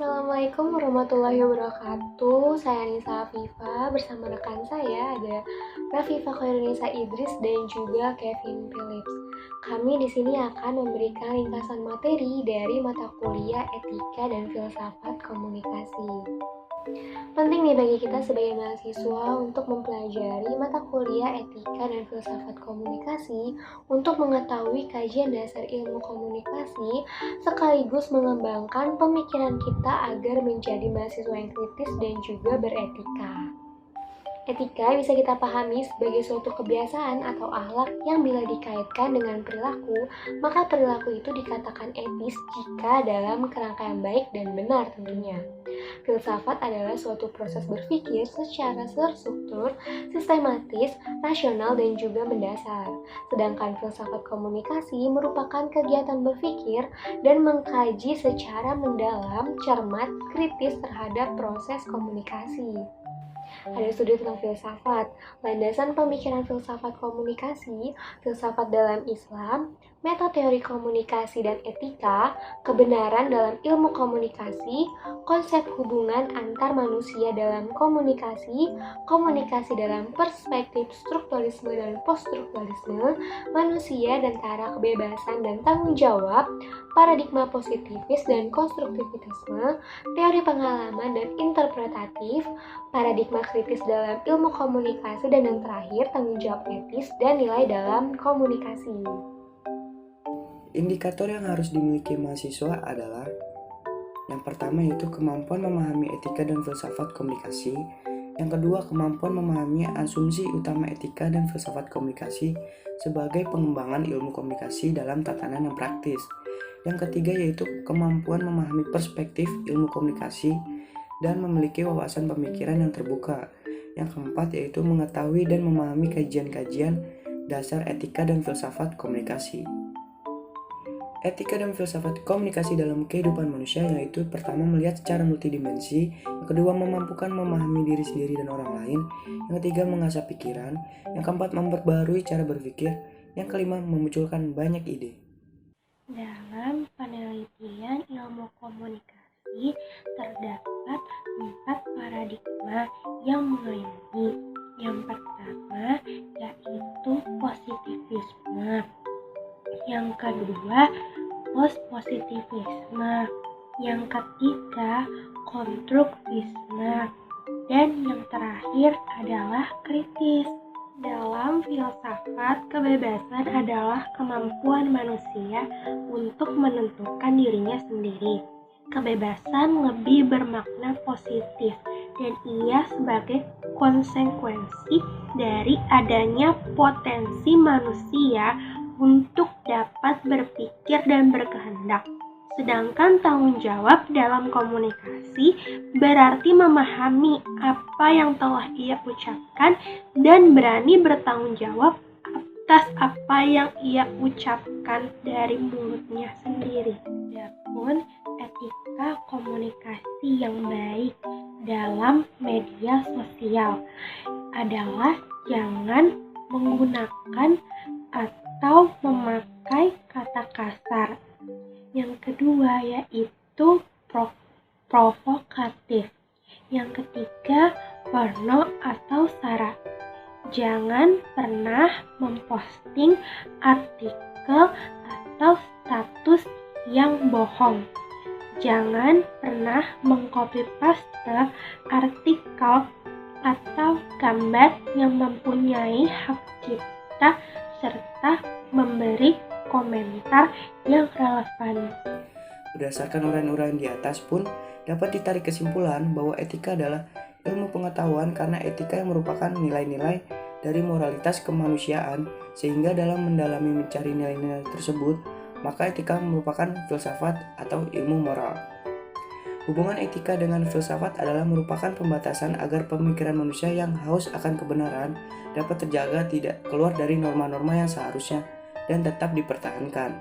Assalamualaikum warahmatullahi wabarakatuh. Saya Nisa Afifa bersama rekan saya ada Rafifa Khairunisa Idris dan juga Kevin Phillips. Kami di sini akan memberikan ringkasan materi dari mata kuliah Etika dan Filsafat Komunikasi. Penting nih bagi kita sebagai mahasiswa untuk mempelajari mata kuliah Etika dan Filsafat Komunikasi untuk mengetahui kajian dasar ilmu komunikasi sekaligus mengembangkan pemikiran kita agar menjadi mahasiswa yang kritis dan juga beretika. Etika bisa kita pahami sebagai suatu kebiasaan atau akhlak yang bila dikaitkan dengan perilaku, maka perilaku itu dikatakan etis jika dalam kerangka yang baik dan benar tentunya. Filsafat adalah suatu proses berpikir secara terstruktur, sistematis, rasional, dan juga mendasar. Sedangkan filsafat komunikasi merupakan kegiatan berpikir dan mengkaji secara mendalam, cermat, kritis terhadap proses komunikasi. Ada studi tentang filsafat, landasan pemikiran filsafat komunikasi, filsafat dalam Islam, metateori komunikasi dan etika, kebenaran dalam ilmu komunikasi, konsep hubungan antar manusia dalam komunikasi, komunikasi dalam perspektif strukturalisme dan poststrukturalisme, manusia dan cara kebebasan dan tanggung jawab, paradigma positivis dan konstruktivitasme, teori pengalaman dan interpretatif, paradigma kritis dalam ilmu komunikasi, dan yang terakhir tanggung jawab etis dan nilai dalam komunikasi. Indikator yang harus dimiliki mahasiswa adalah yang pertama yaitu kemampuan memahami etika dan filsafat komunikasi. Yang kedua, kemampuan memahami asumsi utama etika dan filsafat komunikasi sebagai pengembangan ilmu komunikasi dalam tatanan yang praktis. Yang ketiga yaitu kemampuan memahami perspektif ilmu komunikasi dan memiliki wawasan pemikiran yang terbuka. Yang keempat yaitu mengetahui dan memahami kajian-kajian dasar etika dan filsafat komunikasi. Etika dan filsafat komunikasi dalam kehidupan manusia yaitu pertama melihat secara multidimensi, yang kedua memampukan memahami diri sendiri dan orang lain, yang ketiga mengasah pikiran, yang keempat memperbarui cara berpikir, yang kelima memunculkan banyak ide. Dalam penelitian ilmu komunikasi terdapat 4 paradigma yang mengayomi. Yang pertama yaitu positivisme, yang kedua post-positivisme, yang ketiga konstruktivisme, dan yang terakhir adalah kritis. Dalam filsafat, kebebasan adalah kemampuan manusia untuk menentukan dirinya sendiri. Kebebasan lebih bermakna positif dan ia sebagai konsekuensi dari adanya potensi manusia untuk dapat berpikir dan berkehendak. Sedangkan tanggung jawab dalam komunikasi berarti memahami apa yang telah ia ucapkan dan berani bertanggung jawab atas apa yang ia ucapkan dari mulutnya sendiri. Adapun etika komunikasi yang baik dalam media sosial adalah jangan menggunakan atau memakai kata kasar. Yang kedua yaitu provokatif. Yang ketiga porno atau sara. Jangan pernah memposting artikel atau status yang bohong. Jangan pernah mengcopy paste artikel atau gambar yang mempunyai hak cipta serta memberi komentar yang relevan. Berdasarkan uraian-uraian di atas pun dapat ditarik kesimpulan bahwa etika adalah ilmu pengetahuan karena etika yang merupakan nilai-nilai dari moralitas kemanusiaan, sehingga dalam mendalami mencari nilai-nilai tersebut, maka etika merupakan filsafat atau ilmu moral. Hubungan etika dengan filsafat adalah merupakan pembatasan agar pemikiran manusia yang haus akan kebenaran dapat terjaga tidak keluar dari norma-norma yang seharusnya dan tetap dipertahankan.